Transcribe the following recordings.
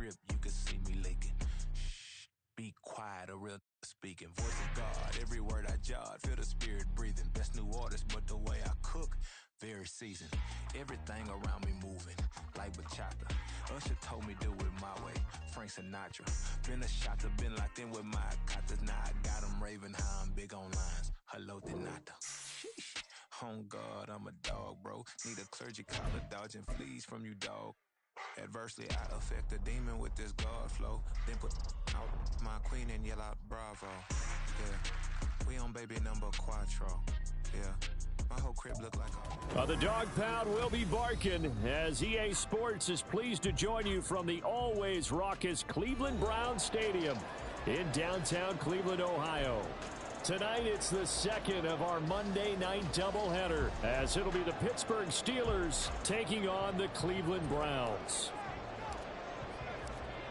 drip, you can see me leaking. Shh, be quiet, a real speaking. Voice of God, every word I jot, feel the spirit breathing. Best new artist, but the way I cook, very seasoned. Everything around me moving, like bachata. Usher told me do it my way, Frank Sinatra. Been a shotter, been locked in with my katas. Now I got them raving how I'm big on lines. Hello, Denata. Sheesh. On God, I'm a dog, bro. Need a clergy collar, dodging fleas from you, dog. Adversely, I affect a demon with this God flow. Then put out my queen and yell out bravo. Yeah, we on baby number quattro. Yeah, my whole crib look like a... The dog pound will be barking as EA Sports is pleased to join you from the always raucous Cleveland Browns Stadium in downtown Cleveland, Ohio. Tonight, it's the second of our Monday night doubleheader, as it'll be the Pittsburgh Steelers taking on the Cleveland Browns.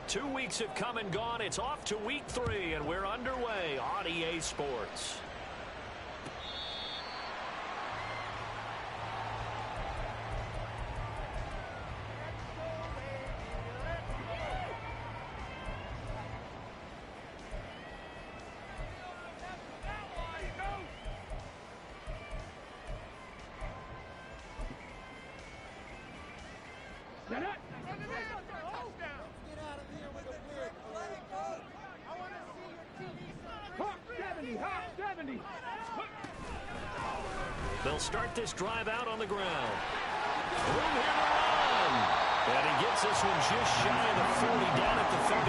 2 weeks have come and gone. It's off to week 3, and we're underway on EA Sports. They'll start this drive out on the ground. Room here to run. And he gets this one just shy of the 40, down at the 39.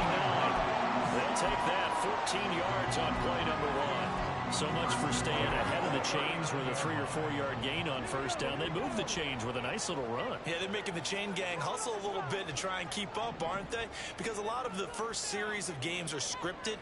They'll take that 14 yards on play number 1. So much for staying ahead of the chains with a 3 or 4 yard gain on first down. They move the chains with a nice little run. Yeah, they're making the chain gang hustle a little bit to try and keep up, aren't they? Because a lot of the first series of games are scripted.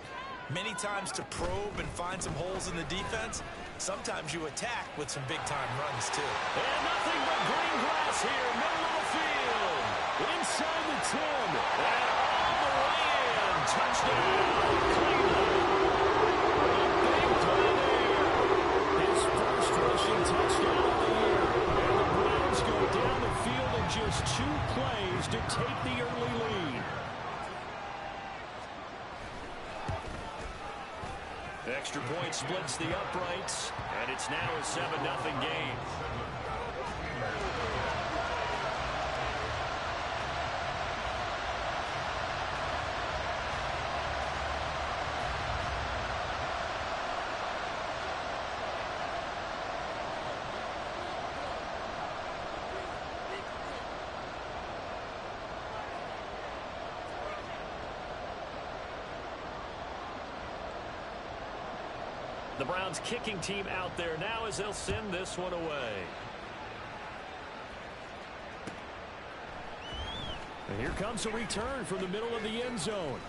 Many times to probe and find some holes in the defense. Sometimes you attack with some big-time runs, too. And nothing but green grass here, middle of the field. Inside the 10. And all the way in. Touchdown, Cleveland. A big play there. His first rushing touchdown of the year. And the Browns go down the field in just 2 plays to take the early lead. Extra point splits the uprights, and it's now a 7-0 game. The Browns kicking team out there now as they'll send this one away. And here comes a return from the middle of the end zone.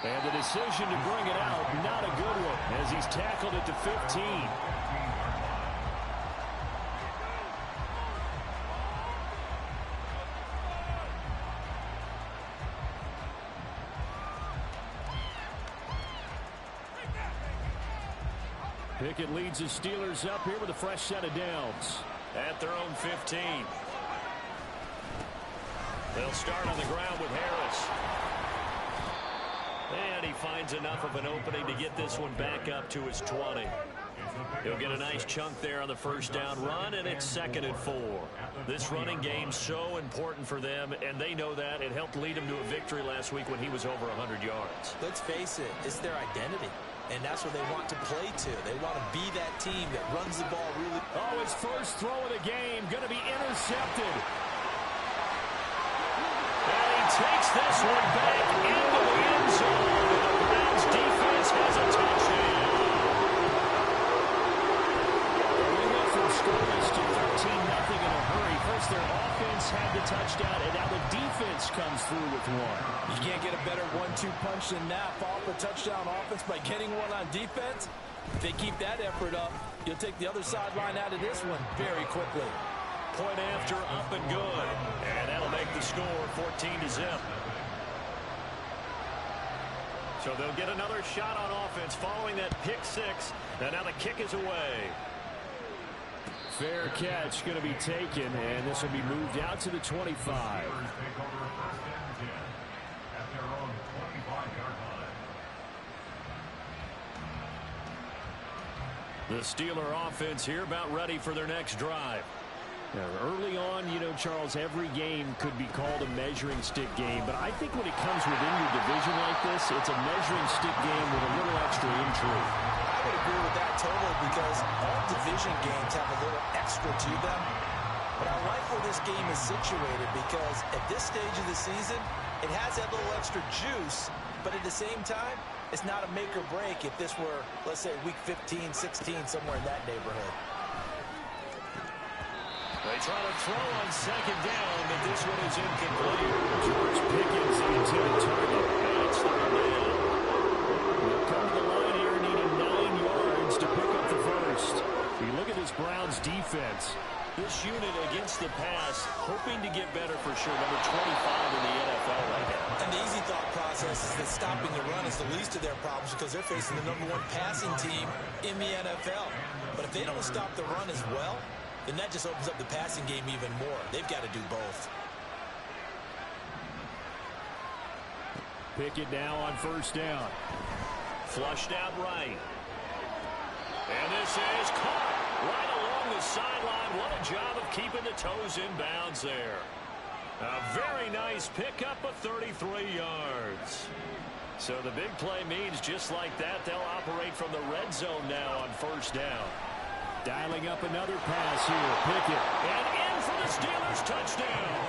And the decision to bring it out, not a good one, as he's tackled at the 15. Pickett leads the Steelers up here with a fresh set of downs at their own 15. They'll start on the ground with Harris. And he finds enough of an opening to get this one back up to his 20. He'll get a nice chunk there on the first down run, and it's 2nd and 4. This running game's so important for them, and they know that. It helped lead him to a victory last week when he was over 100 yards. Let's face it, it's their identity. And that's what they want to play to. They want to be that team that runs the ball really. Oh, his first throw of the game going to be intercepted. And he takes this one back into the end zone. The Browns defense has a touchdown. They went from scoreless to 13-0 in a hurry. First their offense had the touchdown, and now the defense comes through with one. You can't get a better 1-2 punch than that. Follow up a touchdown offense by getting one on defense. If they keep that effort up, you'll take the other sideline out of this one very quickly. Point after, up and good. And that'll make the score 14-0. So they'll get another shot on offense following that pick 6. And now the kick is away. Fair catch going to be taken, and this will be moved out to the 25. The Steeler offense here about ready for their next drive. Now, early on, you know, Charles, every game could be called a measuring stick game, but I think when it comes within your division like this, it's a measuring stick game with a little extra intrigue. I would agree with that totally because all division games have a little extra to them. But I like where this game is situated because at this stage of the season, it has that little extra juice, but at the same time, it's not a make or break if this were, let's say, week 15, 16, somewhere in that neighborhood. They try to throw on second down, but this one is incomplete. George Pickens, the intended target. That's the man. They'll come to the line here, needing 9 yards to pick up the first. You look at this Browns defense. This unit against the pass, hoping to get better for sure. Number 25 in the NFL right now. And the easy thought process is that stopping the run is the least of their problems because they're facing the #1 passing team in the NFL. But if they don't stop the run as well, then that just opens up the passing game even more. They've got to do both. Pickett now on first down. Flushed out right. And this is caught right along the sideline. What a job of keeping the toes in bounds there. A very nice pickup of 33 yards. So the big play means just like that, they'll operate from the red zone now on first down. Dialing up another pass here. Pickett. And in for the Steelers touchdown.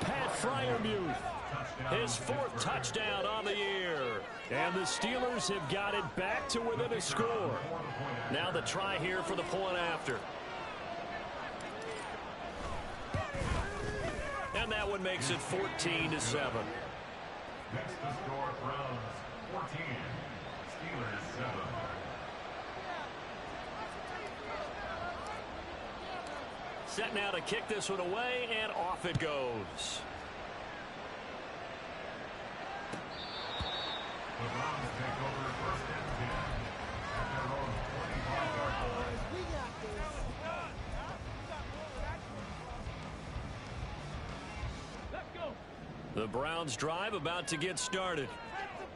Pat Freiermuth. His 4th touchdown on the year. And the Steelers have got it back to within a score. Now the try here for the point after. And that one makes it 14-7. Next to score, Browns 14, Steelers 7. Set now to kick this one away, and off it goes. The Browns take over first and 10 at their own 25-yard line. The Browns drive about to get started.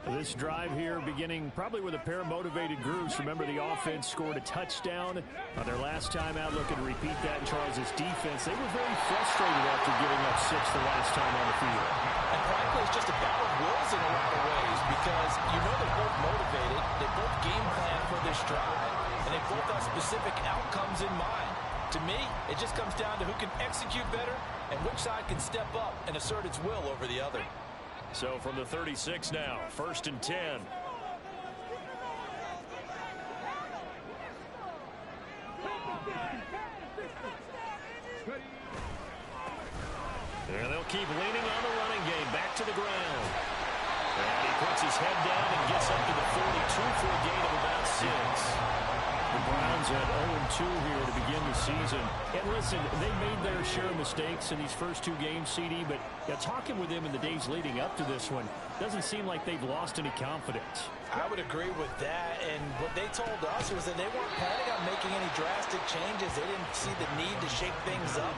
This drive here beginning probably with a pair of motivated groups. Remember, the offense scored a touchdown on their last time out. Looking to repeat that in Charles' defense. They were very frustrated after giving up 6 the last time on the field. And frankly, it's just a battle of wills in a lot of ways because you know they're both motivated. They both game plan for this drive, and they both have specific outcomes in mind. To me, it just comes down to who can execute better and which side can step up and assert its will over the other. So from the 36 now, 1st and 10. And they'll keep leaning on the running game. Back to the ground. And he puts his head down and gets up to the 42 for a gain of about 6. The Browns at 0-2 here to begin the season. And listen, they made their share of mistakes in these first 2 games, CD, but talking with them in the days leading up to this one, doesn't seem like they've lost any confidence. I would agree with that, and what they told us was that they weren't planning on making any drastic changes. They didn't see the need to shake things up.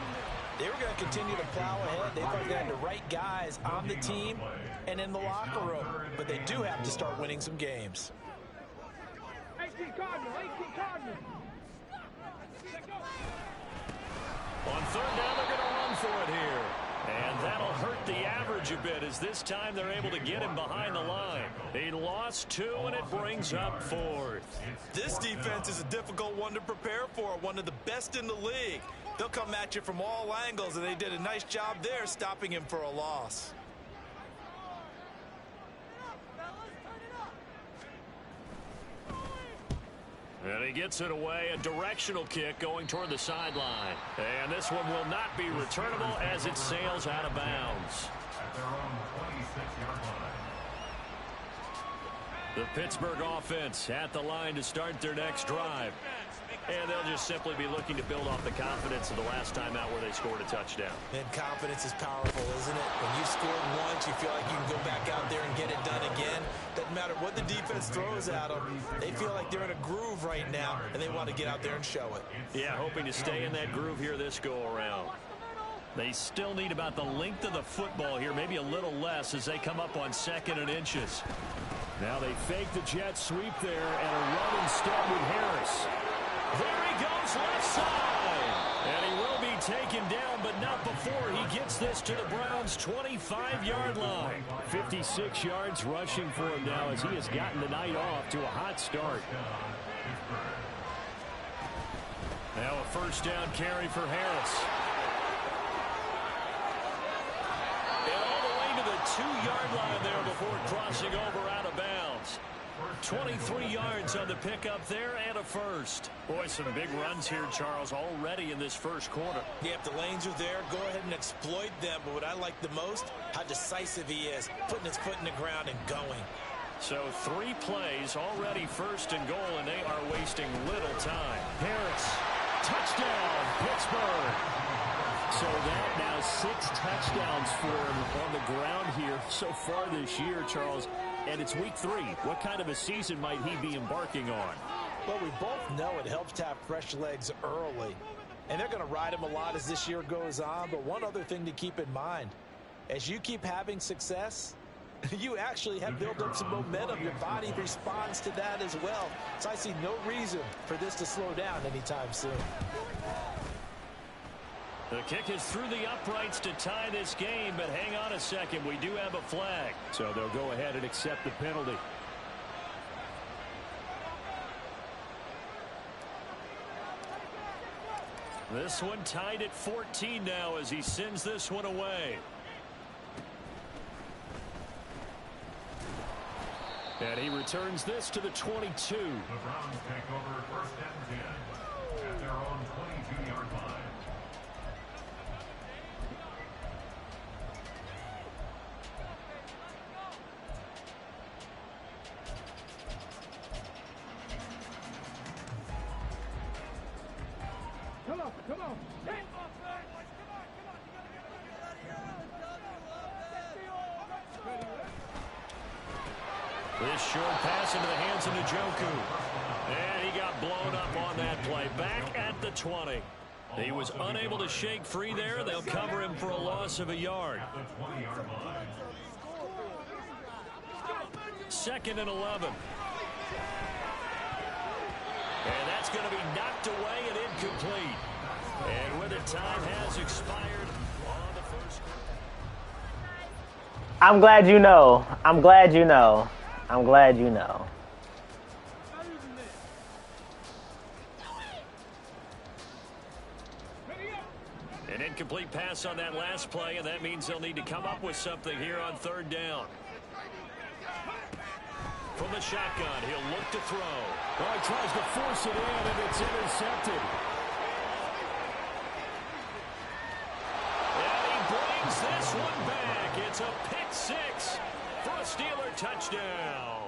They were going to continue to plow ahead. They thought they had the right guys on the team and in the locker room, but they do have to start winning some games. 18 Cardinal. On 3rd down, they're going to run for it here. And that'll hurt the average a bit as this time they're able to get him behind the line. He lost 2, and it brings up 4th. This defense is a difficult one to prepare for, one of the best in the league. They'll come at you from all angles, and they did a nice job there stopping him for a loss. And he gets it away, a directional kick going toward the sideline. And this one will not be returnable as it sails out of bounds. At their own 26-yard line. The Pittsburgh offense at the line to start their next drive. And they'll just simply be looking to build off the confidence of the last time out where they scored a touchdown. And confidence is powerful, isn't it? When you've scored once, you feel like you can go back out there and get it done again. Doesn't matter what the defense throws at them. They feel like they're in a groove right now, and they want to get out there and show it. Yeah, hoping to stay in that groove here this go-around. They still need about the length of the football here, maybe a little less as they come up on 2nd and inches. Now they fake the jet sweep there and a run instead with Harris. There he goes left side. And he will be taken down, but not before he gets this to the Browns' 25-yard line. 56 yards rushing for him now as he has gotten the night off to a hot start. Now a first down carry for Harris. And all the way to the 2-yard line there before crossing over out of bounds. 23 yards on the pickup there and a first. Boy, some big runs here, Charles, already in this first quarter. Yeah, if the lanes are there, go ahead and exploit them. But what I like the most, how decisive he is, putting his foot in the ground and going. So 3 plays, already first and goal, and they are wasting little time. Harris, touchdown, Pittsburgh. So that now 6 touchdowns for him on the ground here so far this year, Charles. And it's week 3. What kind of a season might he be embarking on? Well, we both know it helps to have fresh legs early. And they're going to ride him a lot as this year goes on. But one other thing to keep in mind, as you keep having success, you actually have built up some momentum. Your body responds to that as well. So I see no reason for this to slow down anytime soon. The kick is through the uprights to tie this game, but hang on a second. We do have a flag. So they'll go ahead and accept the penalty. This one tied at 14 now as he sends this one away. And he returns this to the 22. The Browns take over first and 10 at their own 22-yard line. Come on, come on. This short pass into the hands of Njoku. And he got blown up on that play. Back at the 20. He was unable to shake free there. They'll cover him for a loss of a yard. Second and 11. And that's going to be knocked away and incomplete. And with it, time has expired on the first. I'm glad you know. I'm glad you know. I'm glad you know. An incomplete pass on that last play, and that means they'll need to come up with something here on third down. From the shotgun, he'll look to throw. Oh, he tries to force it in, and it's intercepted. And he brings this one back. It's a pick 6 for a Steeler touchdown.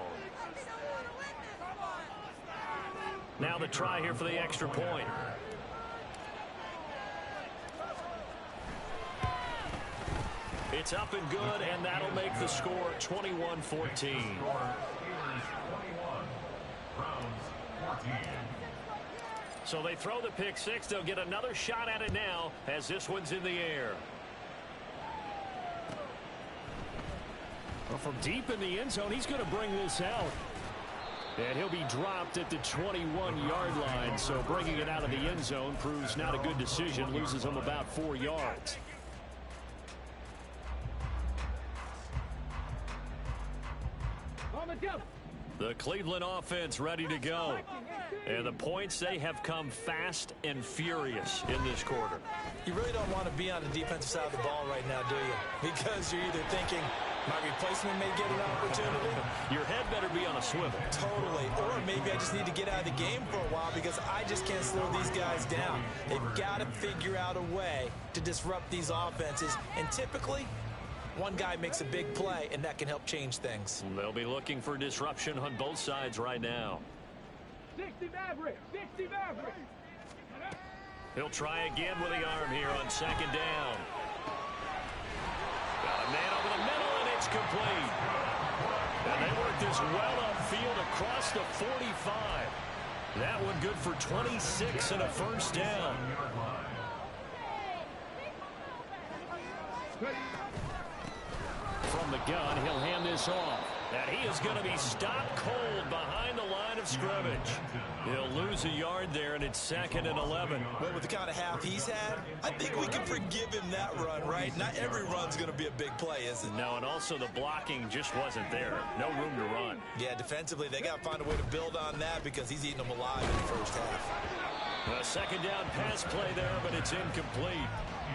Now the try here for the extra point. It's up and good, and that'll make the score 21-14. So they throw the pick 6. They'll get another shot at it now as this one's in the air. Well, from deep in the end zone, he's going to bring this out. And he'll be dropped at the 21-yard line. So bringing it out of the end zone proves not a good decision. Loses him about 4 yards. The Cleveland offense ready to go. And the points, they have come fast and furious in this quarter. You really don't want to be on the defensive side of the ball right now, do you? Because you're either thinking, my replacement may get an opportunity. Your head better be on a swivel. Totally. Or maybe I just need to get out of the game for a while because I just can't slow these guys down. They've got to figure out a way to disrupt these offenses. And typically, one guy makes a big play, and that can help change things. They'll be looking for disruption on both sides right now. 60 Maverick! 60 Maverick! He'll try again with the arm here on second down. Got a man over the middle, and it's complete. And they work this well upfield across the 45. That one good for 26 and a first down. From the gun, he'll hand this off. And he is going to be stopped cold behind the line of scrimmage. He'll lose a yard there, and it's 2nd and 11. Well, with the kind of half he's had, I think we can forgive him that run, right? Not every run's going to be a big play, is it? No, and also the blocking just wasn't there. No room to run. Yeah, defensively, they got to find a way to build on that because he's eating them alive in the first half. A second down pass play there, but it's incomplete.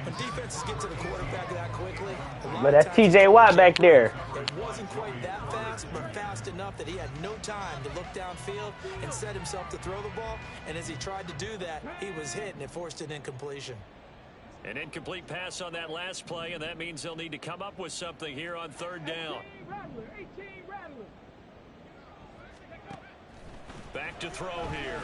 When defenses get to the quarterback that quickly, But that's T.J. Watt back there. It wasn't quite that fast, but fast enough that he had no time to look downfield and set himself to throw the ball. And as he tried to do that, he was hit, and it forced an incompletion. An incomplete pass on that last play, and that means they'll need to come up with something here on 3rd down. 18 Rattler. Back to throw here.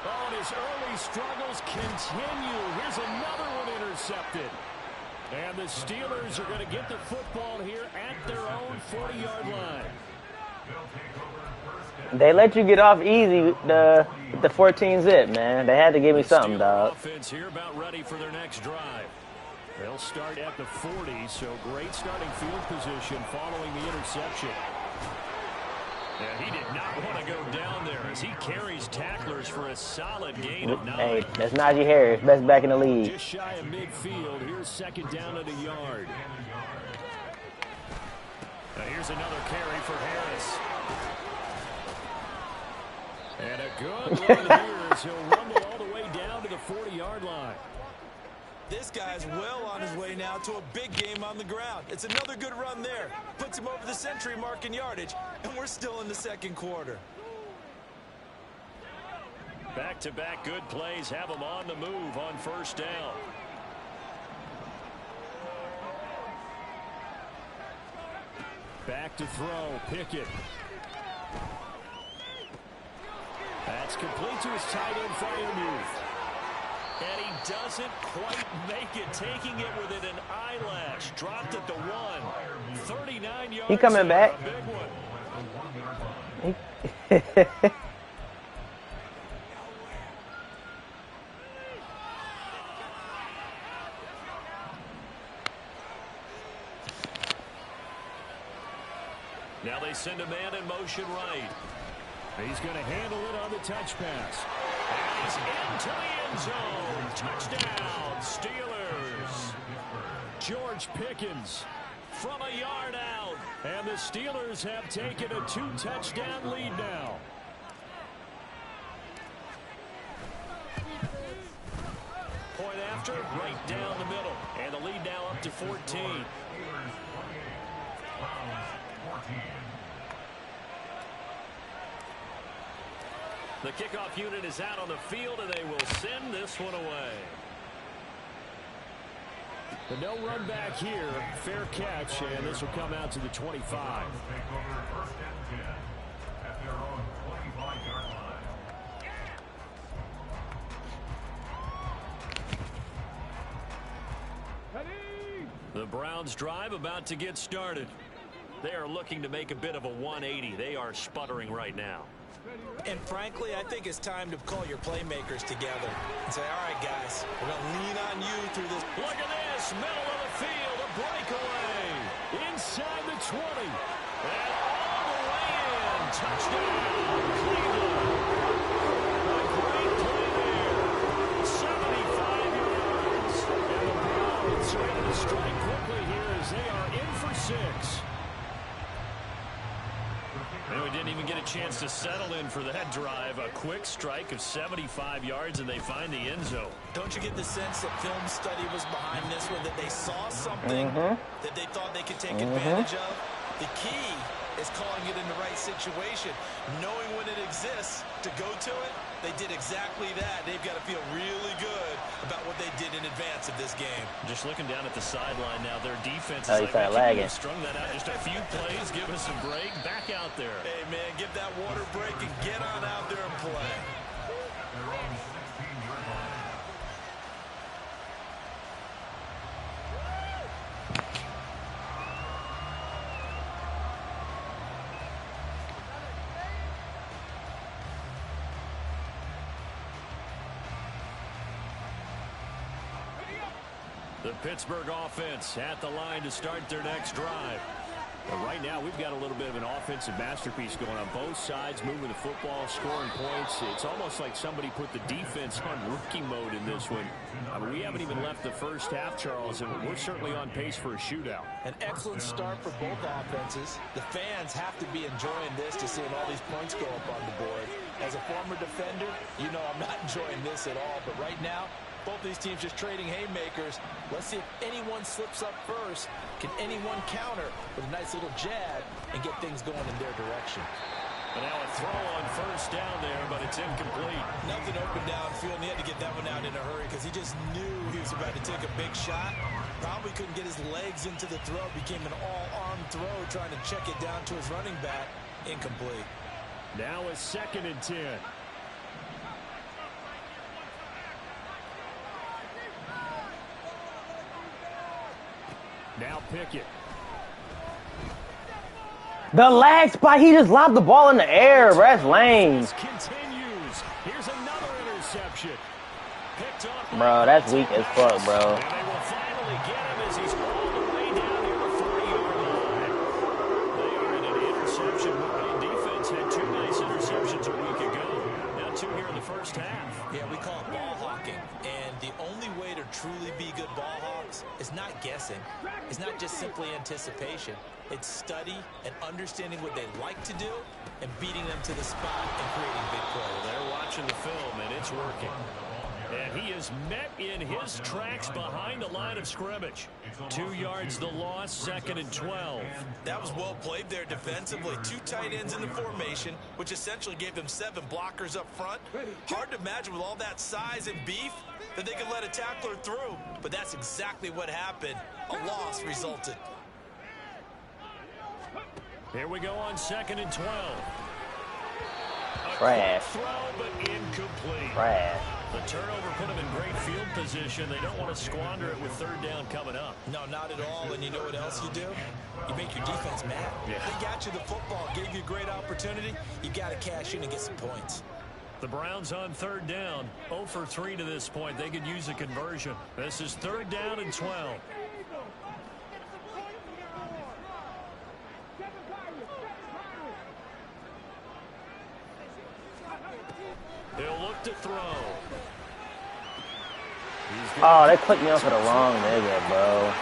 Oh, and his early struggles continue. Here's another one intercepted. And the Steelers are going to get the football here at their own 40-yard line. They let you get off easy, the 14-zip, man. They had to give me something, dog. Offense here about ready for their next drive. They'll start at the 40, so great starting field position following the interception. Yeah, he did not want to go down there as he carries tacklers for a solid gain of 9. Hey, that's Najee Harris, best back in the league. Just shy of midfield. Here's 2nd down at a yard. Now here's another carry for Harris. And a good run here as he'll rumble all the way down to the 40-yard line. This guy's well on his way now to a big game on the ground. It's another good run there. Puts him over the century mark in yardage, and we're still in the 2nd quarter. Back-to-back good plays have him on the move on 1st down. Back to throw, Pickett. That's complete to his tight end fire move. And he doesn't quite make it, taking it within an eyelash. Dropped at the 1. 39 yards. He coming back. A big one. Now they send a man in motion right. He's going to handle it on the touch pass. And he's into the end zone. Touchdown, Steelers. George Pickens from a yard out. And the Steelers have taken a 2-touchdown lead now. Point after, right down the middle. And the lead now up to 14. The kickoff unit is out on the field, and they will send this one away. But no run back here. Fair catch, and this will come out to the 25. The Browns drive about to get started. They are looking to make a bit of a 180. They are sputtering right now. And frankly, I think it's time to call your playmakers together and say, all right, guys, we're going to lean on you through this. Look at this, middle of the field, a breakaway. Inside the 20. And all the way in. Touchdown, Cleveland. A great play there. 75 yards. And the Browns are able to strike quickly here as they are in for 6. And we didn't even get a chance to settle in for that drive. A quick strike of 75 yards, and they find the end zone. Don't you get the sense that film study was behind this one, that they saw something that they thought they could take advantage of? The key is calling it in the right situation, knowing when it exists to go to it. They did exactly that. They've got to feel really good about what they did in advance of this game. Just looking down at the sideline now, their defense is like, lagging. Strung that out just a few plays, give us a break, back out there. Hey, man, give that water break and get on out there and play. The Pittsburgh offense at the line to start their next drive. But right now, we've got a little bit of an offensive masterpiece going on both sides, moving the football, scoring points. It's almost like somebody put the defense on rookie mode in this one. I mean, we haven't even left the first half, Charles, and we're certainly on pace for a shootout. An excellent start for both offenses. The fans have to be enjoying this to seeing all these points go up on the board. As a former defender, you know I'm not enjoying this at all. But right now, both these teams just trading haymakers. Let's see if anyone slips up first. Can anyone counter with a nice little jab and get things going in their direction? But now a throw on first down there, but it's incomplete. Nothing open downfield, and he had to get that one out in a hurry because he just knew he was about to take a big shot. Probably couldn't get his legs into the throw. Became an all-arm throw, trying to check it down to his running back. Incomplete. Now a 2nd and 10. Now Pickett. The lag spot, he just lobbed the ball in the air, bro. That's lame. Continues. Here's another interception. Picked up. Bro, that's weak as fuck, bro. And they will finally get him as he's all the way down near the 40-yard line. They are in an interception. The defense had 2 nice interceptions a week ago. Now 2 here in the first half. Yeah, we call it ball hawking. And the only way to truly be good ball hawks is not guessing. It's not just simply anticipation. It's study and understanding what they like to do and beating them to the spot and creating big plays. They're watching the film, and it's working. And he is met in his tracks behind the line of scrimmage. 2 yards the loss, 2nd and 12. That was well played there defensively. 2 tight ends in the formation, which essentially gave them 7 blockers up front. Hard to imagine with all that size and beef that they could let a tackler through. But that's exactly what happened. A loss resulted. Here we go on 2nd and 12. Trash. Throw, but incomplete. Trash. The turnover put them in great field position. They don't want to squander it with 3rd down coming up. No, not at all. And you know what else you do? You make your defense mad. Yeah. They got you the football, gave you a great opportunity. You got to cash in and get some points. The Browns on 3rd down. 0 for 3 to this point. They could use a conversion. This is 3rd down and 12. He'll look to throw. Oh, they clicked me off for the wrong nigga, bro.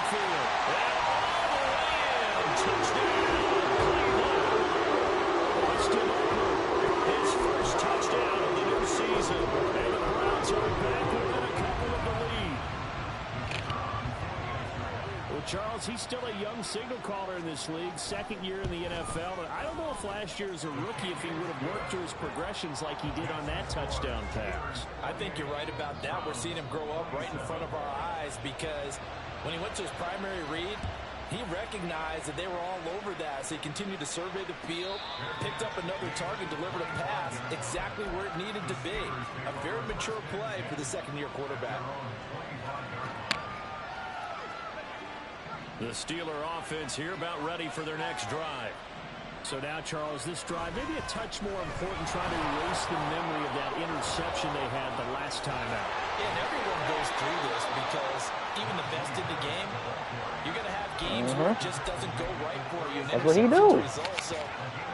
His first touchdown of the new season. And the Browns are back within a couple of the lead. Well, Charles, he's still a young signal caller in this league, 2nd year in the NFL. I don't know if last year as a rookie, if he would have worked through his progressions like he did on that touchdown pass. I think you're right about that. We're seeing him grow up right in front of our eyes because when he went to his primary read, he recognized that they were all over that. So he continued to survey the field, picked up another target, delivered a pass exactly where it needed to be. A very mature play for the 2nd-year quarterback. The Steeler offense here about ready for their next drive. So now, Charles, this drive maybe a touch more important, trying to erase the memory of that interception they had the last time out. Yeah, and everyone goes through this because even the best in the game, you're going to have games where it just doesn't go right for you. That's what he do. So,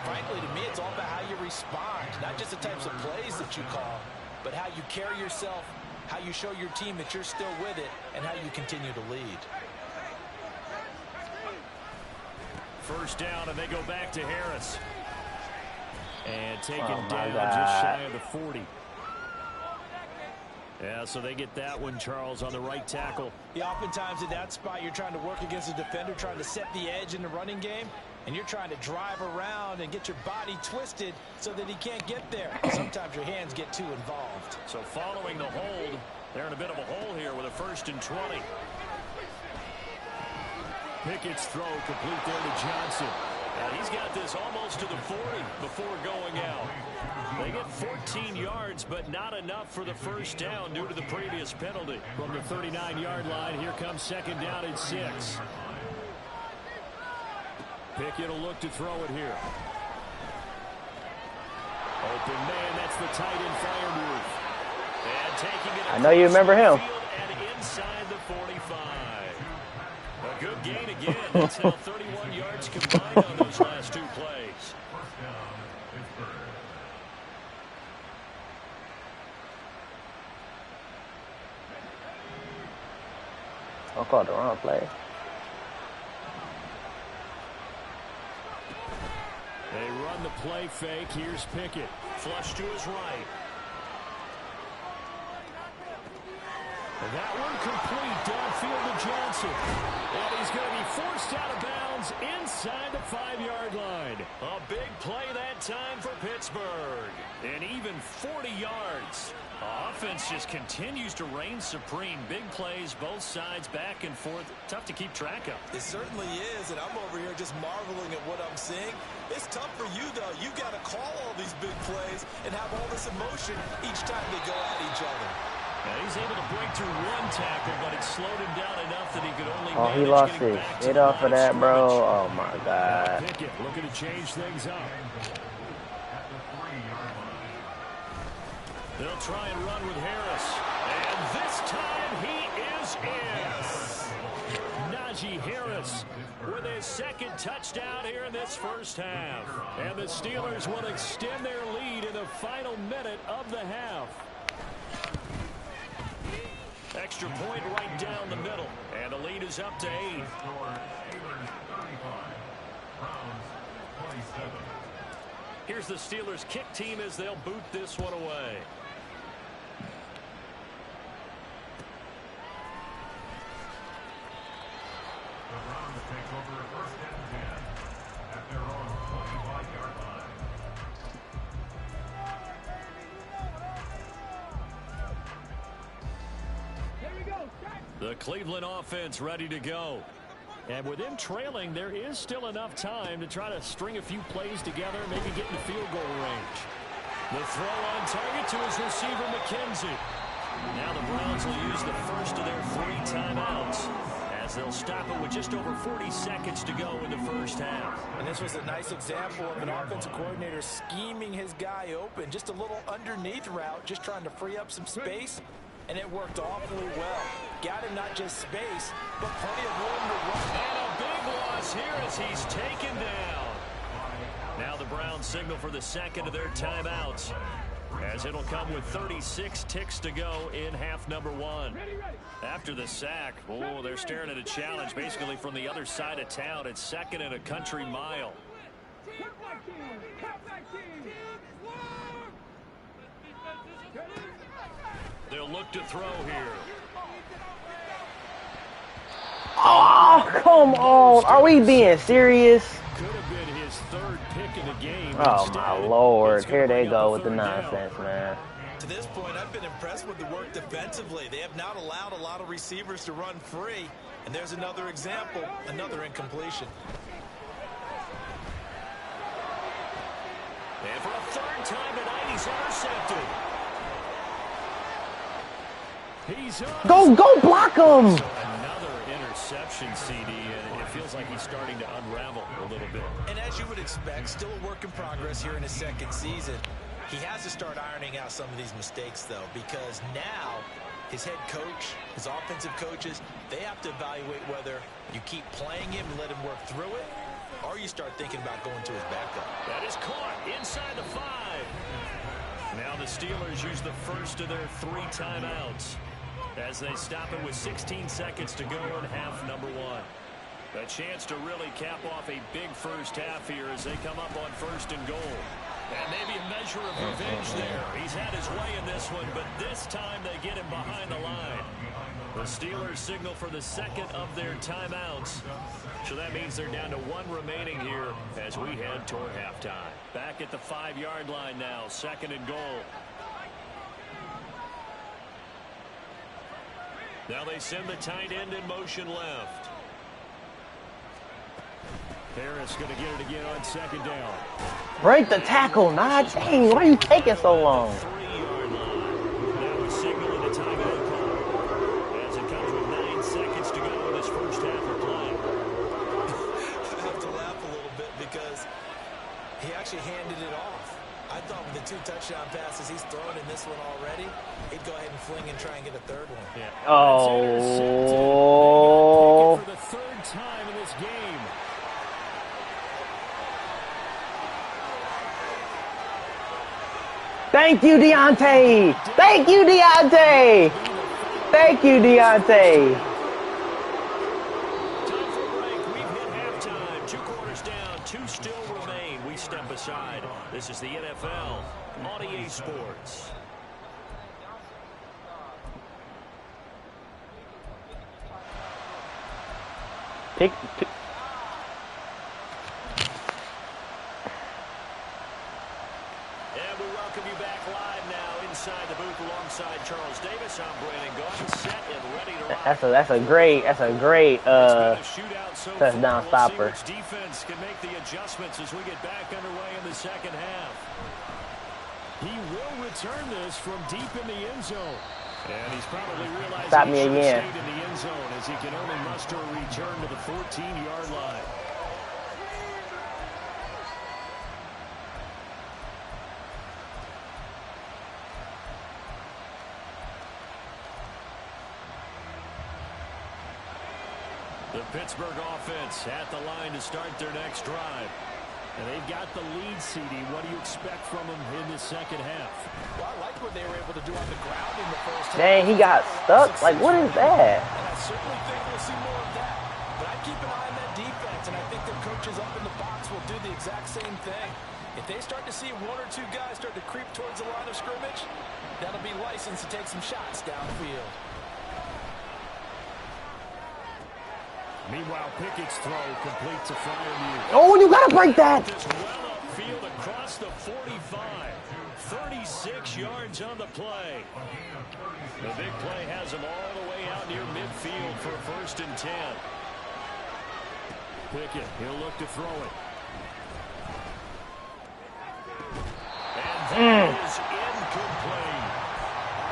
frankly, to me, it's all about how you respond, not just the types of plays that you call, but how you carry yourself, how you show your team that you're still with it, and how you continue to lead. First down, and they go back to Harris. And taken Oh, down just shy of the 40. Yeah, so they get that one, Charles, on the right tackle. Yeah, oftentimes in that spot, you're trying to work against a defender, trying to set the edge in the running game, and you're trying to drive around and get your body twisted so that he can't get there. Sometimes your hands get too involved. So following the hold, they're in a bit of a hole here with a 1st and 20. Pickett's throw complete there to Johnson. And he's got this almost to the 40 before going out. They get 14 yards, but not enough for the first down due to the previous penalty. From the 39-yard line, here comes 2nd down and 6. Pickett will look to throw it here. Open man, that's the tight end fire move. And taking it. I know you remember him. And inside the 45. A Good gain again. That's now 31 yards combined on those last two plays. First down, Pittsburgh. I'll call the wrong play. They run the play fake. Here's Pickett. Flush to his right. That one complete downfield to Johnson. And he's going to be forced out of bounds inside the 5-yard line. A big play that time for Pittsburgh. And even 40 yards. Offense just continues to reign supreme. Big plays, both sides, back and forth. Tough to keep track of. It certainly is, and I'm over here just marveling at what I'm seeing. It's tough for you, though. You've got to call all these big plays and have all this emotion each time they go at each other. Now he's able to break through one tackle, but it slowed him down enough that he could only manage he lost getting his back to hit the off of line that, bro. scrimmage. Oh, my God. Pickett looking to change things up. At the 3-yard line. They'll try and run with Harris. And this time he is in. Najee Harris with his second touchdown here in this first half. And the Steelers will extend their lead in the final minute of the half. Extra point right down the middle. And the lead is up to 8. Score, Steelers 35, Browns 27. Here's the Steelers kick team as they'll boot this one away. The Browns take over first and 10 at their own 25-yard line. Here we go. Start. The Cleveland offense ready to go. And with them trailing, there is still enough time to try to string a few plays together, maybe get in field goal range. The throw on target to his receiver, McKenzie. Now the Browns will use the first of their 3 timeouts as they'll stop it with just over 40 seconds to go in the first half. And this was a nice example of an offensive coordinator scheming his guy open. Just a little underneath route, just trying to free up some space. And it worked awfully well. Got him not just space, but plenty of room to run. And a big loss here as he's taken down. Now the Browns signal for the second of their timeouts, as it'll come with 36 ticks to go in half number 1. After the sack, oh, they're staring at a challenge basically from the other side of town. It's second and a country mile. Cut back team. Cut back team. They'll look to throw here. Oh, come on. Are we being serious? Could have been his 3rd pick in the game. Oh, Instead, my Lord. it's gonna Here they bring go up with the a 3rd down. nonsense, man. To this point, I've been impressed with the work defensively. They have not allowed a lot of receivers to run free. And there's another example, another incompletion. And for a 3rd time tonight, he's intercepted. He's on. Go block him. Another interception, CD, and it feels like he's starting to unravel a little bit. And as you would expect, still a work in progress here in his 2nd season. He has to start ironing out some of these mistakes, though, because now his head coach, his offensive coaches, they have to evaluate whether you keep playing him and let him work through it, or you start thinking about going to his backup. That is caught inside the 5. Now the Steelers use the first of their 3 timeouts as they stop it with 16 seconds to go in half number 1. A chance to really cap off a big first half here as they come up on 1st and goal. And maybe a measure of revenge there. He's had his way in this one, but this time they get him behind the line. The Steelers signal for the second of their timeouts. So that means they're down to 1 remaining here as we head toward halftime. Back at the 5-yard line now, 2nd and goal. Now they send the tight end in motion left. Harris going to get it again on 2nd down. Break the tackle, Naj. Dang, why are you taking so long? 3-yard line. Now a signal in the timeout call as it comes with 9 seconds to go in this first half of play. I have to laugh a little bit because he actually handed it off. I thought with the 2 touchdown passes he's thrown in this one already, he'd go ahead and fling and try and get a 3rd one. Yeah. Oh. For the 3rd time Thank you, Deontay. Thank you, Deontay. Thank you, Deontay. Time for a break. We've hit halftime. 2 quarters down. 2 still remain. We step aside. This is the NFL on EA Sports. Pick. And we welcome you back live now inside the booth alongside Charles Davis. I'm Brandon Gaudin, set and ready to rock. That's a great touchdown stopper. Which defense can make the adjustments as we get back underway in the second half. He will return this from deep in the end zone. And he's probably realized Stop he me should have again. stayed in the end zone as he can only muster a return to the 14-yard line. The Pittsburgh offense at the line to start their next drive. And they've got the lead, CD. What do you expect from them in the second half? Well, I like what they were able to do on the ground in the first half. Dang, he got stuck. Like, what is that? And I certainly think we'll see more of that. But I keep an eye on that defense, and I think their coaches up in the box will do the exact same thing. If they start to see 1 or 2 guys start to creep towards the line of scrimmage, that'll be licensed to take some shots downfield. Meanwhile, Pickett's throw complete to Freiermuth. Oh, you gotta break that. This well upfield across the 45. 36 yards on the play. The big play has him all the way out near midfield for a 1st and 10. Pickett, he'll look to throw it. And that is incomplete.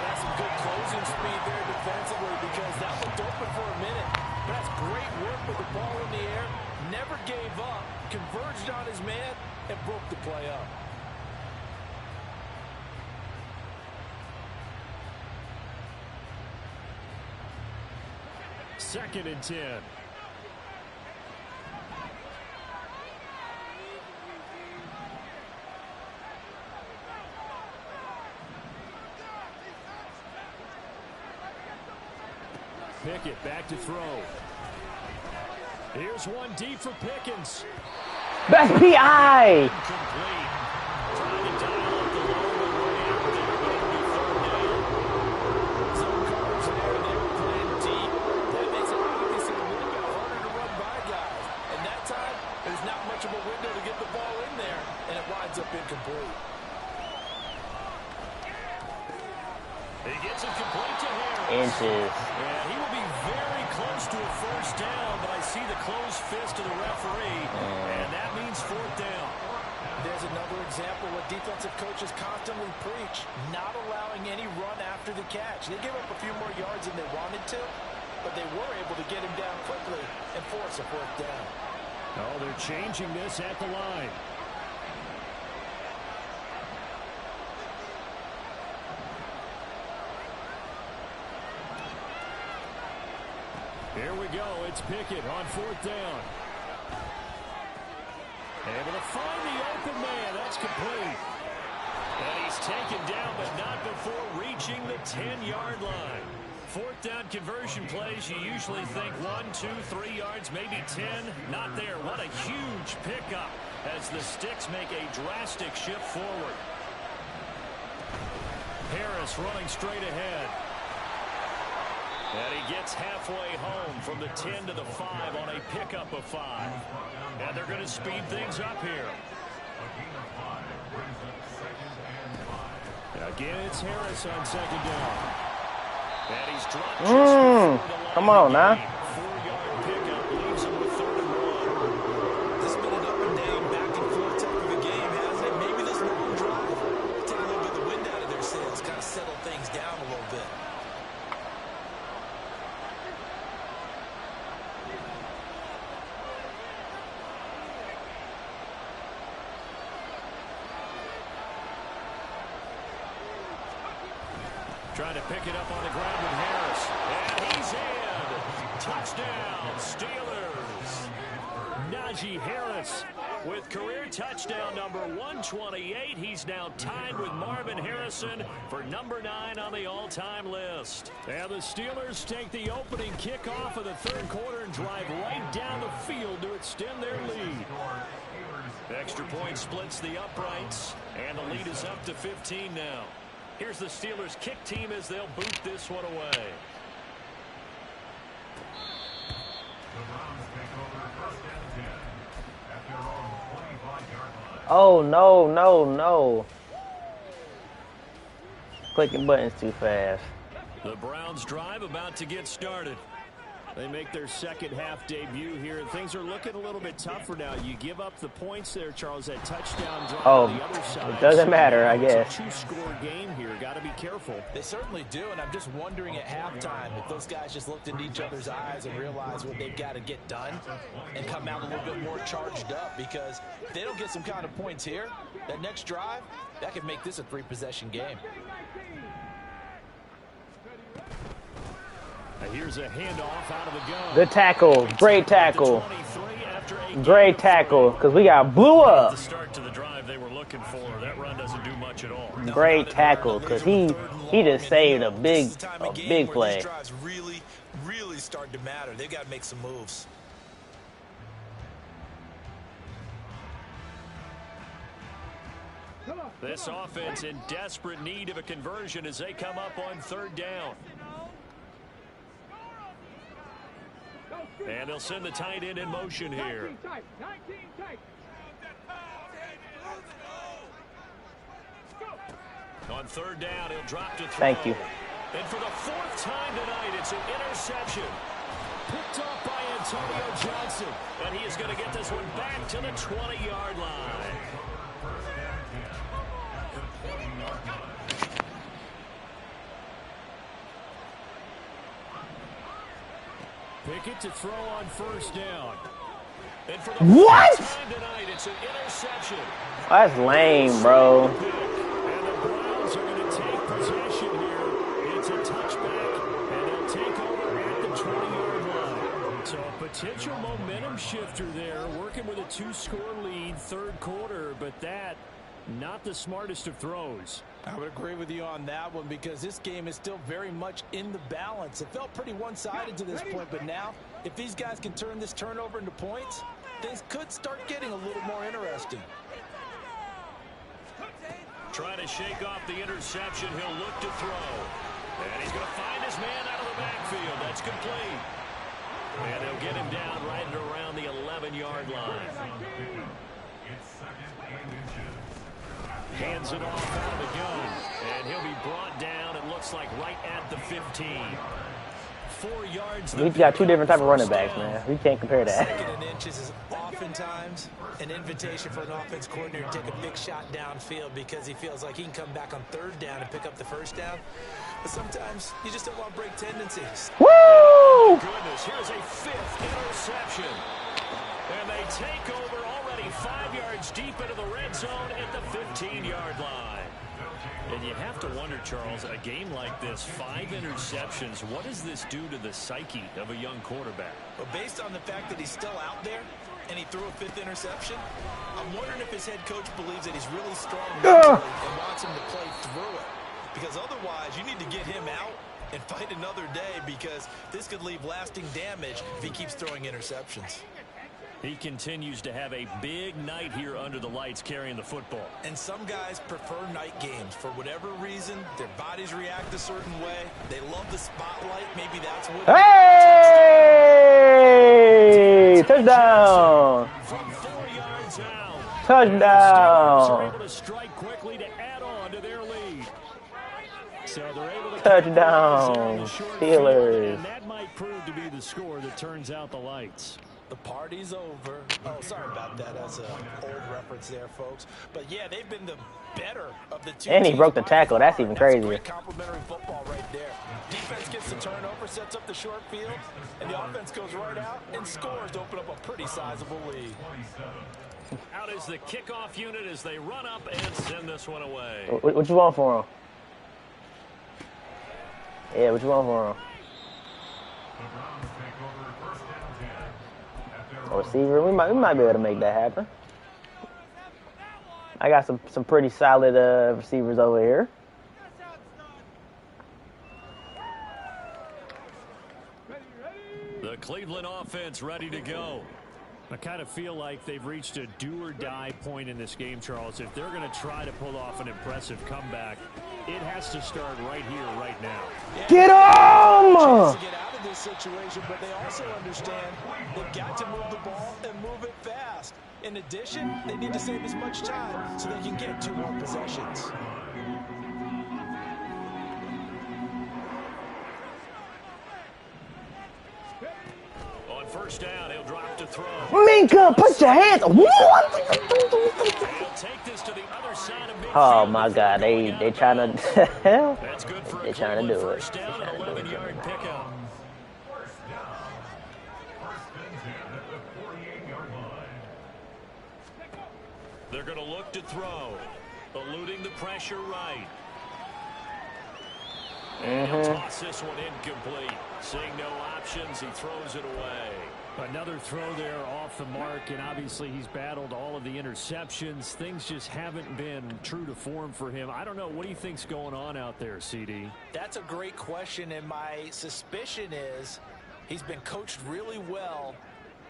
That's some good closing speed there defensively because that looked open for a minute. But that's great work with the ball in the air. Never gave up, converged on his man, and broke the play up. Second and 10. Pickett back to throw. Here's one deep for Pickens. Best PI. Incomplete. Trying to dial up the low way out there, but it'll be 3rd down. Zone coverage there. They were playing deep. That makes it obviously a little bit harder to run by guys. And that time, there's not much of a window to get the ball in there, and it winds up incomplete. He gets it complete to Harris. Inches. And he will be very close to a 1st down, but I see the closed fist of the referee, and that means 4th down. There's another example what defensive coaches constantly preach, not allowing any run after the catch. They gave up a few more yards than they wanted to, but they were able to get him down quickly and force a 4th down. Oh, they're changing this at the line. Here we go. It's Pickett on 4th down. Able to find the open man. That's complete. And he's taken down, but not before reaching the 10-yard line. 4th down conversion plays, you usually think 1, 2, 3 yards, maybe 10. Not there. What a huge pickup as the Sticks make a drastic shift forward. Harris running straight ahead. And he gets halfway home from the 10 to the 5 on a pickup of 5. And they're going to speed things up here. Again, it's Harris on 2nd down. And he's dropped just before the line. Come on now. 4-yard pickup leaves him with 3rd and 1. This has been an up and down, back and forth type of a game, hasn't it? Maybe this long drive take a little bit of the wind out of their sails, kind of settle things down a little bit. Trying to pick it up on the ground with Harris. And he's in. Touchdown, Steelers. Najee Harris With career touchdown number 128, he's now tied with Marvin Harrison for number 9 on the all-time list. And the Steelers take the opening kickoff of the third quarter and drive right down the field to extend their lead. Extra point splits the uprights, and the lead is up to 15 now. Here's the Steelers kick team as they'll boot this one away. Oh, no, no, no. Clicking buttons too fast. The Browns drive about to get started. They make their second half debut here, and things are looking a little bit tougher now. You give up the points there, Charles, that touchdown drive on the other side. It doesn't matter, I guess. It's a two-score game here. Got to be careful. They certainly do, and I'm just wondering at halftime if those guys just looked into each other's eyes and realized what they've got to get done and come out a little bit more charged up, because if they don't get some kind of points here, that next drive, that could make this a 3-possession game. Here's a handoff out of the gun. Good tackle. Great tackle. Great tackle, because we got blew up. The start to the drive they were looking for. That run doesn't do much at all. Great tackle, because he just saved a big play. These drives really start to matter. They've got to make some moves. This offense in desperate need of a conversion as they come up on third down. And they'll send the tight end in motion here. On third down, he'll drop to throw. Thank you. And for the 4th time tonight, it's an interception. Picked off by Antonio Johnson. And he is going to get this one back to the 20-yard line. Pickett to throw on first down. And for the what? Time tonight, it's an interception. That's lame, bro. And the Browns are going to take possession here. It's a touchback, and they'll take over at the 20-yard line. So a potential momentum shifter there, working with a 2-score lead, third quarter, but that, not the smartest of throws. I would agree with you on that one, because this game is still very much in the balance. It felt pretty one-sided to this point, but now, if these guys can turn this turnover into points, things could start getting a little more interesting. Trying to shake off the interception, he'll look to throw. And he's going to find his man out of the backfield. That's complete. And they'll get him down right at around the 11-yard line. Hands it off out of the gun. And he'll be brought down, it looks like, right at the 15. 4 yards. We've got two different type of running backs, man. We can't compare that. Second and inches is oftentimes an invitation for an offense coordinator to take a big shot downfield, because he feels like he can come back on third down and pick up the first down. But sometimes you just don't want to break tendencies. Woo! Oh, goodness, here's a 5th interception. And they take over already 5 yards deep into the red zone at the 15-yard line. And you have to wonder, Charles, a game like this, 5 interceptions, what does this do to the psyche of a young quarterback? But based on the fact that he's still out there and he threw a 5th interception, I'm wondering if his head coach believes that he's really strong mentally and wants him to play through it. Because otherwise, you need to get him out and fight another day, because this could leave lasting damage if he keeps throwing interceptions. He continues to have a big night here under the lights carrying the football. And some guys prefer night games. For whatever reason, their bodies react a certain way. They love the spotlight. Maybe that's what... Hey! Touchdown! From 4 yards out. Touchdown! Are able to strike quickly to add on to their lead. So they're able to Touchdown, Steelers. And that might prove to be the score that turns out the lights. The party's over. Oh, sorry about that. That's an old reference there, folks. But yeah, they've been the better of the two. And he broke the tackle. That's even crazier. Great complimentary football right there. Defense gets the turnover, sets up the short field, and the offense goes right out and scores to open up a pretty sizable lead. Out is the kickoff unit as they run up and send this one away. What you want for him? Yeah, what you want for him? A receiver, we might be able to make that happen. I got some pretty solid receivers over here. The Cleveland offense ready to go. I kind of feel like they've reached a do-or-die point in this game, Charles. If they're going to try to pull off an impressive comeback, it has to start right here, right now. Get him! To get out of this situation, but they also understand they've got to move the ball and move it fast. In addition, they need to save as much time so they can get 2 more possessions. On first down, he'll drop to throw. Minka, put your hands. What? He'll take this to the other side of midfield. Oh my God, they trying to hell. That's good for They trying to do it. First down, an 11-yard pickup. They're going to look to throw, eluding the pressure right. And he'll toss this one incomplete. Seeing no options, he throws it away. Another throw there off the mark, and obviously he's battled all of the interceptions. Things just haven't been true to form for him. I don't know. What do you think's going on out there, CD? That's a great question, and my suspicion is he's been coached really well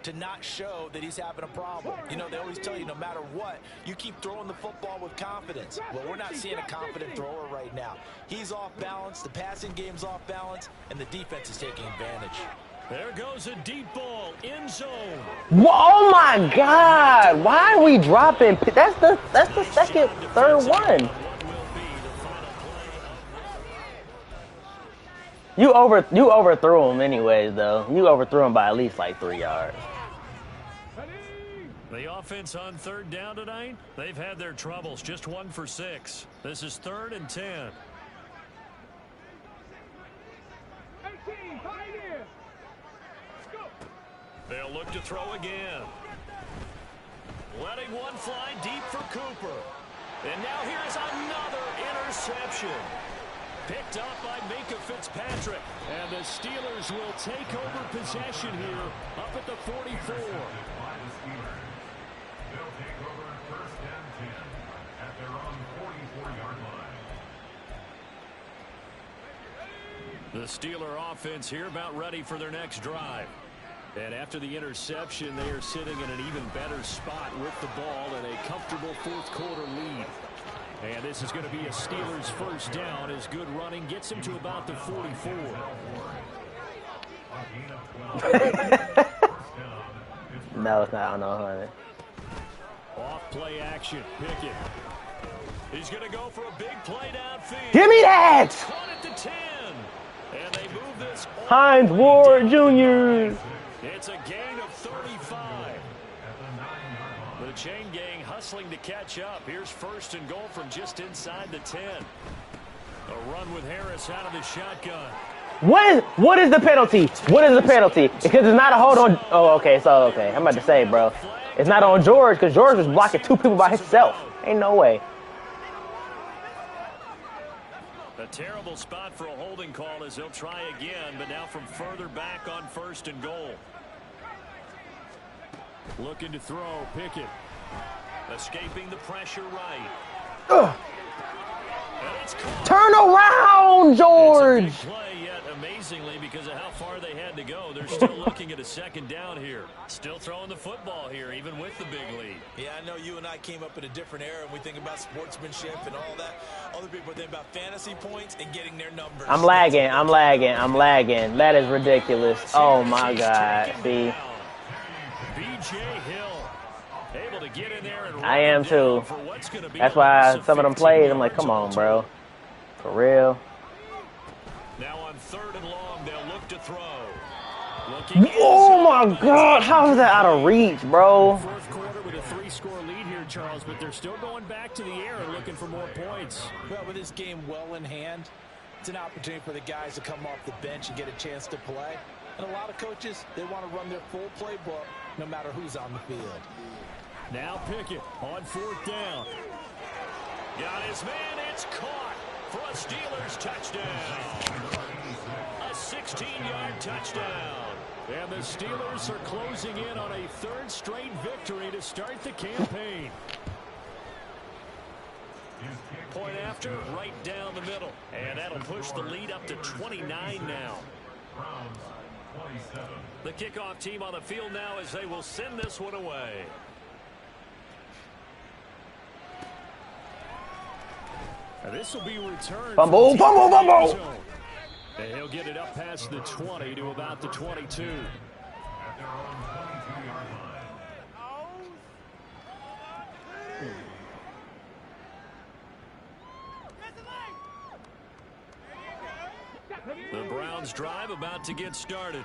to not show that he's having a problem. You know, they always tell you no matter what, you keep throwing the football with confidence. Well, we're not seeing a confident thrower right now. He's off balance, the passing game's off balance, and the defense is taking advantage. There goes a deep ball, end zone. Oh my God! Why are we dropping? That's the second, third one. You overthrew him anyways, though. You overthrew him by at least like 3 yards. The offense on third down tonight, they've had their troubles. Just 1 for 6. This is 3rd and 10. 18, Pioneer. They'll look to throw again. Letting one fly deep for Cooper. And now here's another interception. Picked up by Minka Fitzpatrick. And the Steelers will take over possession here up at the 44. They'll take over at 1st and 10 at their own 44-yard line. The Steeler offense here about ready for their next drive. And after the interception, they are sitting in an even better spot with the ball and a comfortable 4th quarter lead. And this is going to be a Steelers first down as good running gets them to about the 44. No, it's not on 100. Off play action. Pickett. He's going to go for a big play downfield. Give me that! Caught at the 10. And they move this. Hines Ward Jr. It's a gain of 35. The chain gang hustling to catch up. Here's 1st and goal from just inside the 10. A run with Harris out of the shotgun. What is the penalty? What is the penalty? Because it's not a hold on. Oh, okay. So, okay. I'm about to say, bro. It's not on George because George was blocking 2 people by himself. Ain't no way. A terrible spot for a holding call as they'll try again, but now from further back on 1st and goal. Looking to throw, Pickett. Escaping the pressure right. Ugh. Turn around, George! It's a big play, yet amazingly, because of how far they had to go, they're still looking at a 2nd down here. Still throwing the football here, even with the big lead. Yeah, I know you and I came up in a different era, and we think about sportsmanship and all that. Other people think about fantasy points and getting their numbers. I'm lagging. That is ridiculous. Oh, my God. See? B.J. Hill able to get in there and I am too. That's why some of them plays, I'm like, come on, bro. For real. Now on 3rd and long, they'll look to throw. Oh my God, how is that out of reach, bro? 4th quarter with a 3-score lead here, Charles, but they're still going back to the air and looking for more points. Well, with this game well in hand, it's an opportunity for the guys to come off the bench and get a chance to play. And a lot of coaches, they want to run their full playbook no matter who's on the field. Now Pickett on 4th down. Got his man, it's caught for a Steelers touchdown. A 16-yard touchdown. And the Steelers are closing in on a 3rd straight victory to start the campaign. Point after, right down the middle. And that'll push the lead up to 29 now. The kickoff team on the field now as they will send this one away. And this will be returned. Fumble, fumble, fumble. And he'll get it up past the 20 to about the 22. At their own 22-yard line. The Browns drive about to get started.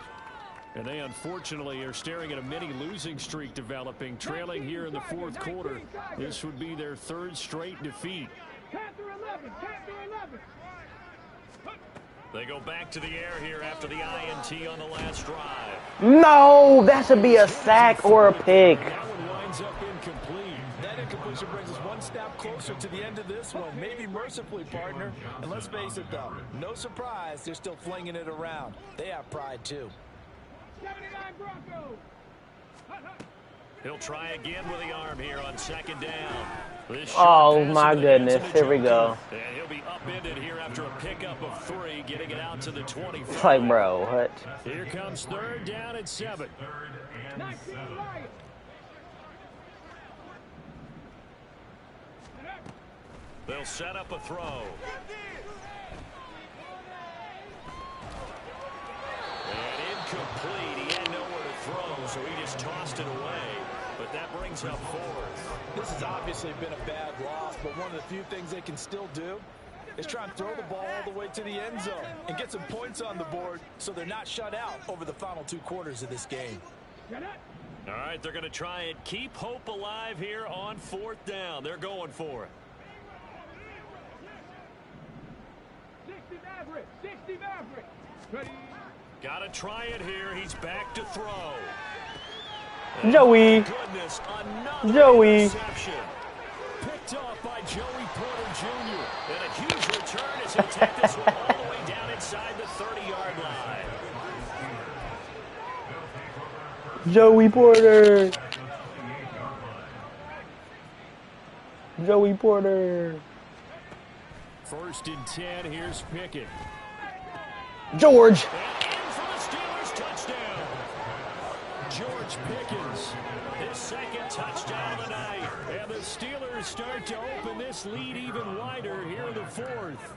And they unfortunately are staring at a mini losing streak developing, trailing here in the fourth quarter. This would be their third straight defeat. They go back to the air here after the INT on the last drive. No, that should be a sack or a pick. That one winds up incomplete. That incompletion brings us one step closer to the end of this one. Maybe mercifully, partner. And let's face it, though, no surprise, they're still flinging it around. They have pride, too. 79 Broncos. He'll try again with the arm here on second down. Oh, my goodness. Here we go. And he'll be upended here after a pickup of 3, getting it out to the 20. It's like, bro, what? Here comes third down and 7. They'll set up a throw. And incomplete. He had nowhere to throw, so he just tossed it away. But that brings up fourth. This has obviously been a bad loss, but one of the few things they can still do is try and throw the ball all the way to the end zone and get some points on the board so they're not shut out over the final 2 quarters of this game. All right, they're going to try and keep hope alive here on fourth down. They're going for it. 60 Maverick. Ready. Got to try it here. He's back to throw. Joey. Goodness, another Joey. interception. Picked off by Joey Porter Jr. And a huge return as he'll take this one all the way down inside the 30-yard line. Joey Porter. Joey Porter. First and 10, here's Pickett. George. And in for the Steelers, touchdown. George Pickens, his second touchdown of the night. And the Steelers start to open this lead even wider here in the fourth.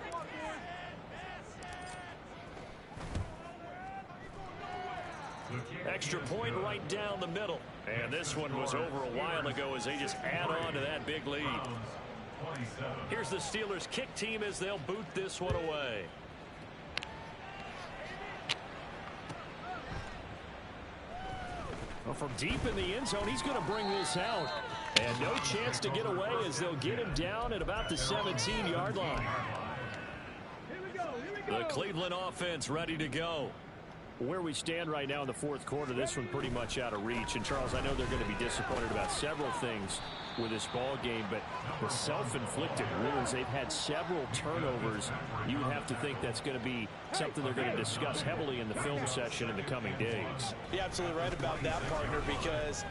Extra point right down the middle. And this one was over a while ago as they just add on to that big lead. Here's the Steelers kick team as they'll boot this one away. Well, from deep in the end zone, he's going to bring this out. And no chance to get away as they'll get him down at about the 17-yard line. The Cleveland offense ready to go. Where we stand right now in the fourth quarter, this one pretty much out of reach. And, Charles, I know they're going to be disappointed about several things with this ball game, but the self-inflicted wounds, they've had several turnovers. You would have to think that's going to be something they're going to discuss heavily in the film session in the coming days. You're absolutely right about that, partner, because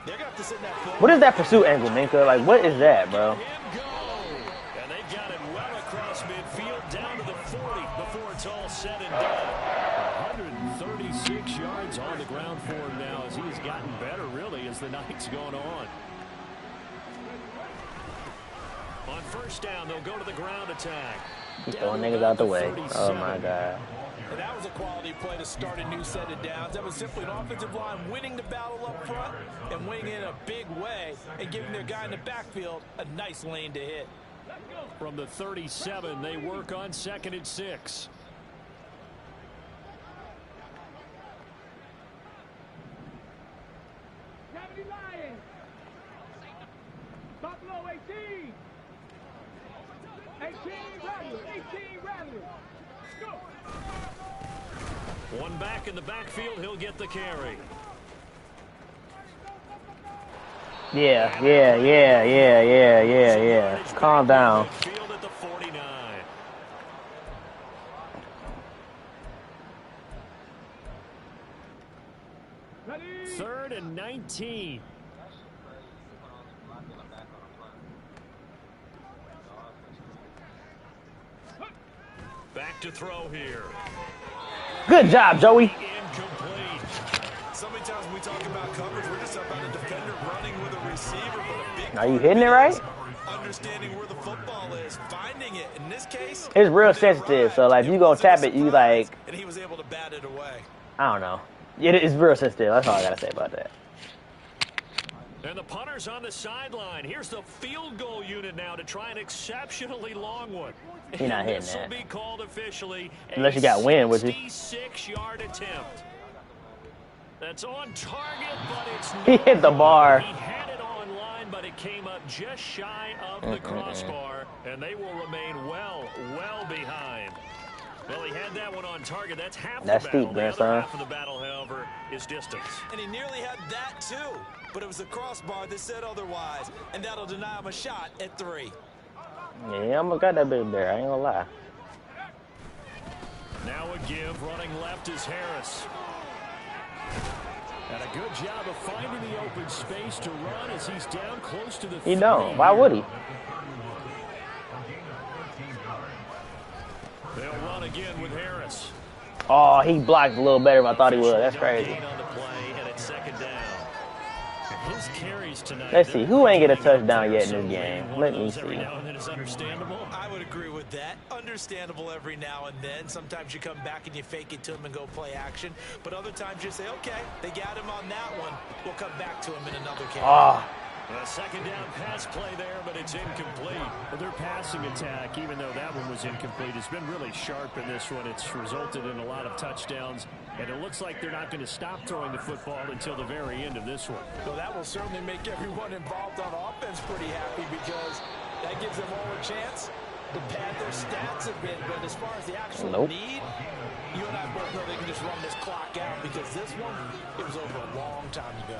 they're going to have to sit in that film. What is that pursuit angle, Minka? Like, what is that, bro? And they've got it well across midfield down to the 40 before it's all said and done. 136 yards on the ground for him now as he has gotten better, really, as the night's gone on. On first down, they'll go to the ground attack. Keep throwing niggas out the way. Oh, my God. And that was a quality play to start a new set of downs. That was simply an offensive line winning the battle up front and winning it in a big way and giving their guy in the backfield a nice lane to hit. From the 37, they work on 2nd and 6. Buffalo 18. 18 Rattlers. Go. One back in the backfield, he'll get the carry. Yeah. Calm down. Field at the 49. Ready. 3rd and 19. back to throw here. Good job, Joey. Incomplete. So many times when we talk about coverage, we're just about a defender running with a receiver, but a big Are you part hitting of it right? is understanding where the football is, finding it. In this case, It's real it didn't sensitive, ride. so like if you gonna wasn't a tap it, you surprise, like, and he was able to bat it away. I don't know. It's real sensitive. That's all I gotta say about that. And the punter's on the sideline. Here's the field goal unit now to try an exceptionally long one. You're not hitting this that. will be called officially Unless you got wind, would you? 66-yard attempt. That's on target, but it's He hit the bar. He had it on line, but it came up just shy of the crossbar, and they will remain well behind. Well, he had that one on target. That's half That's the battle. steep, The other grandson. half of the battle, however, is distance. And he nearly had that too, but it was the crossbar that said otherwise, and that'll deny him a shot at 3. Yeah, he almost got that big there. I ain't gonna lie. Now a give, running left is Harris. And a good job of finding the open space to run as he's down close to the He don't. Why would he? They'll run again with Harris. Oh, he blocked a little better than I thought he would. That's crazy. Gain on the play, and it's second down. His carries tonight. Let's see. Who ain't get a touchdown yet in this game? Let me Every see. now and then is understandable. I would agree with that. Understandable every now and then. Sometimes you come back and you fake it to him and go play action. But other times you say, okay, they got him on that one. We'll come back to him in another game. Oh, A second down pass play there, but it's incomplete. Well, their passing attack, even though that one was incomplete, has been really sharp in this one. It's resulted in a lot of touchdowns, and it looks like they're not going to stop throwing the football until the very end of this one. Well, that will certainly make everyone involved on offense pretty happy because that gives them all a chance to pad their stats a bit. But as far as the actual need, you and I both know they can just run this clock out because this one, it was over a long time ago.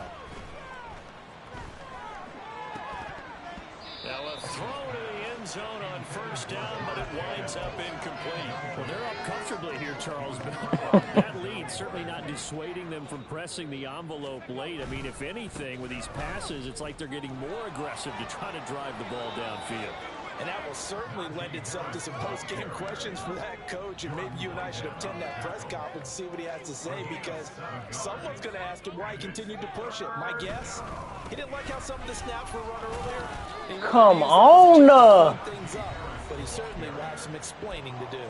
Now a throw to the end zone on first down, but it winds up incomplete. Well, they're up comfortably here, Charles, but that lead certainly not dissuading them from pressing the envelope late. I mean, if anything, with these passes, it's like they're getting more aggressive to try to drive the ball downfield. And that will certainly lend itself to some post-game questions for that coach, and maybe you and I should attend that press conference and see what he has to say, because someone's going to ask him why he continued to push it. My guess, he didn't like how some of the snaps were run earlier. come on. Things up, but he certainly will have some explaining to do.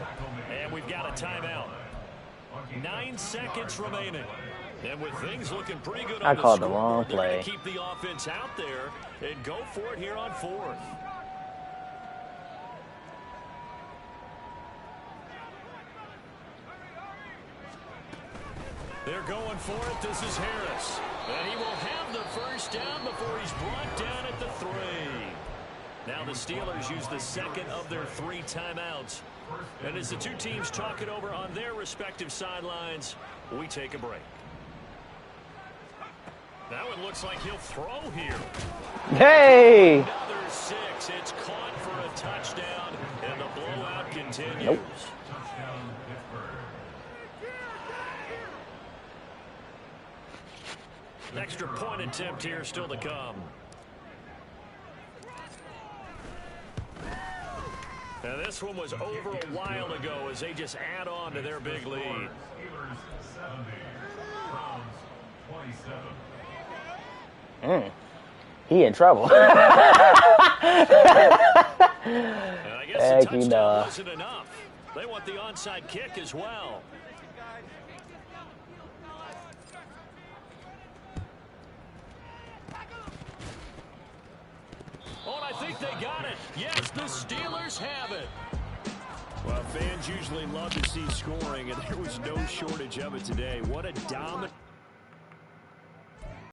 And we've got a timeout. 9 seconds remaining. And with things looking pretty good on I called the scoreboard, wrong they're gonna play. keep the offense out there and go for it here on 4th. They're going for it. This is Harris. And he will have the first down before he's brought down at the 3. Now the Steelers use the second of their 3 timeouts. And as the two teams talk it over on their respective sidelines, we take a break. Now it looks like he'll throw here. Hey. Another 6. It's caught for a touchdown, and the blowout continues. Nope. An extra point attempt here still to come. Now this one was over a while ago as they just add on to their big lead. Steelers 70, Browns 27. He in trouble. And I guess the Heck, touchdown wasn't enough. They want the onside kick as well. Oh, and I think they got it. Yes, the Steelers have it. Well, fans usually love to see scoring, and there was no shortage of it today. What a dominant...